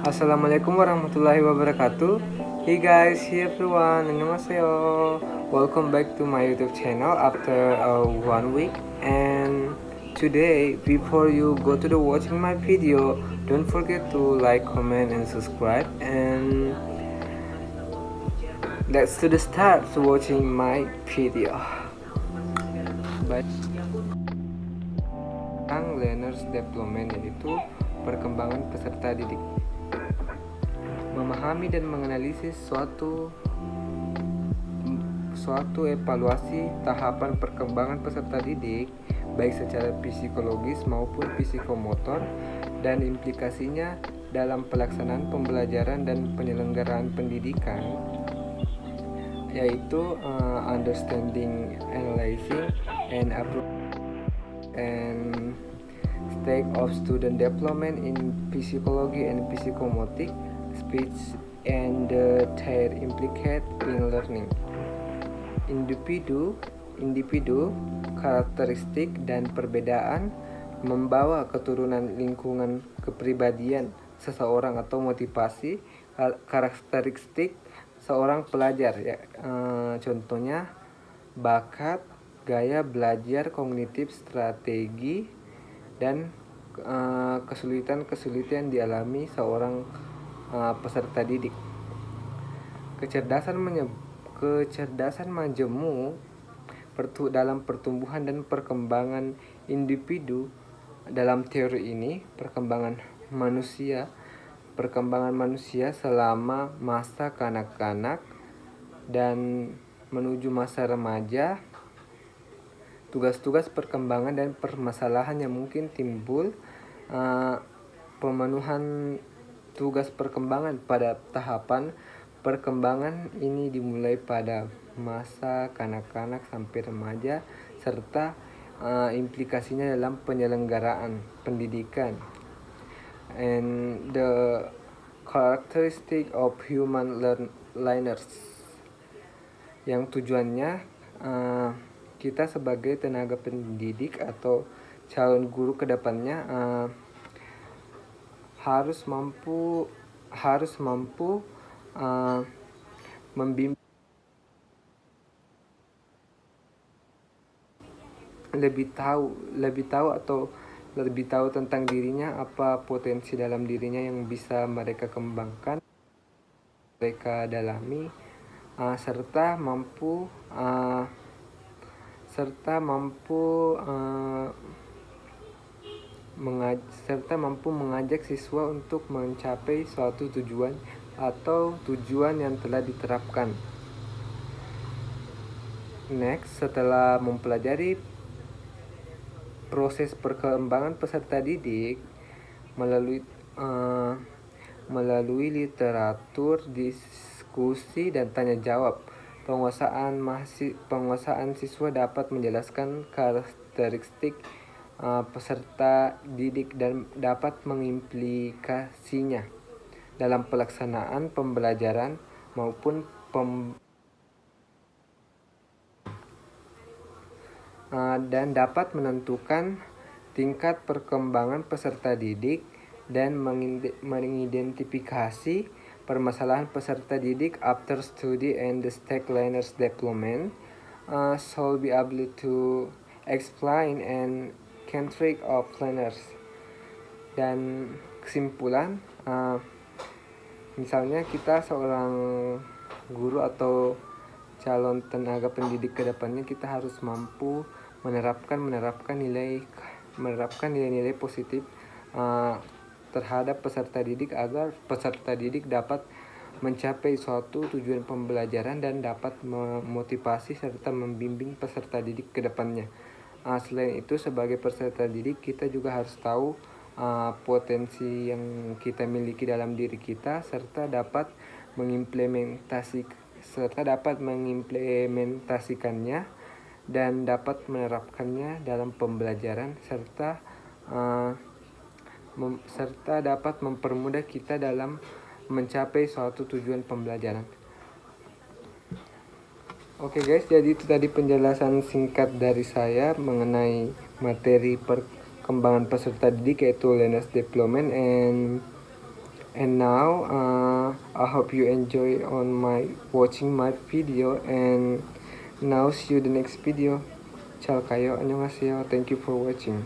Assalamualaikum warahmatullahi wabarakatuh. Hey guys, hey everyone, annyeonghaseyo. Welcome back to my YouTube channel after 1 week. And today, before you go to the watching my video, don't forget to like, comment, and subscribe. And let's to the start to watching my video. Baik, learners development yaitu perkembangan peserta didik. Memahami dan menganalisis suatu evaluasi tahapan perkembangan peserta didik baik secara psikologis maupun psikomotor dan implikasinya dalam pelaksanaan pembelajaran dan penyelenggaraan pendidikan, yaitu understanding, analyzing, and stage of student development in psychology and psychomotor speech and their implicate in learning. Individu, karakteristik dan perbedaan membawa keturunan lingkungan kepribadian seseorang atau motivasi karakteristik seorang pelajar ya, contohnya bakat, gaya belajar, kognitif, strategi, dan kesulitan dialami seorang peserta didik. Kecerdasan majemuk dalam pertumbuhan dan perkembangan individu. Dalam teori ini, perkembangan manusia selama masa kanak-kanak dan menuju masa remaja, tugas-tugas perkembangan dan permasalahan yang mungkin timbul, pemenuhan tugas perkembangan pada tahapan perkembangan ini dimulai pada masa kanak-kanak sampai remaja, serta implikasinya dalam penyelenggaraan pendidikan. And the characteristic of human learners, yang tujuannya kita sebagai tenaga pendidik atau calon guru ke depannya harus mampu membimbing lebih tahu tentang dirinya, apa potensi dalam dirinya yang bisa mereka kembangkan, mereka dalami, serta mampu mengajak siswa untuk mencapai suatu tujuan yang telah diterapkan. Next, setelah mempelajari proses perkembangan peserta didik melalui literatur, diskusi, dan tanya jawab, penguasaan siswa dapat menjelaskan karakteristik peserta didik dan dapat mengimplikasinya dalam pelaksanaan pembelajaran maupun dan dapat menentukan tingkat perkembangan peserta didik dan mengidentifikasi permasalahan peserta didik after study and the stage learners development, shall be able to explain and centric of learners. Dan kesimpulan, misalnya kita seorang guru atau calon tenaga pendidik ke depannya, kita harus mampu menerapkan nilai-nilai positif terhadap peserta didik agar peserta didik dapat mencapai suatu tujuan pembelajaran dan dapat memotivasi serta membimbing peserta didik ke depannya. Selain itu, sebagai peserta didik, kita juga harus tahu potensi yang kita miliki dalam diri kita, serta dapat mengimplementasikannya dan dapat menerapkannya dalam pembelajaran, serta dapat mempermudah kita dalam mencapai suatu tujuan pembelajaran. Oke guys, jadi itu tadi penjelasan singkat dari saya mengenai materi perkembangan peserta didik, yaitu learners development. And And now I hope you enjoy on my watching my video, and now see you the next video. Ciao kayo, annyeonghaseyo. Thank you for watching.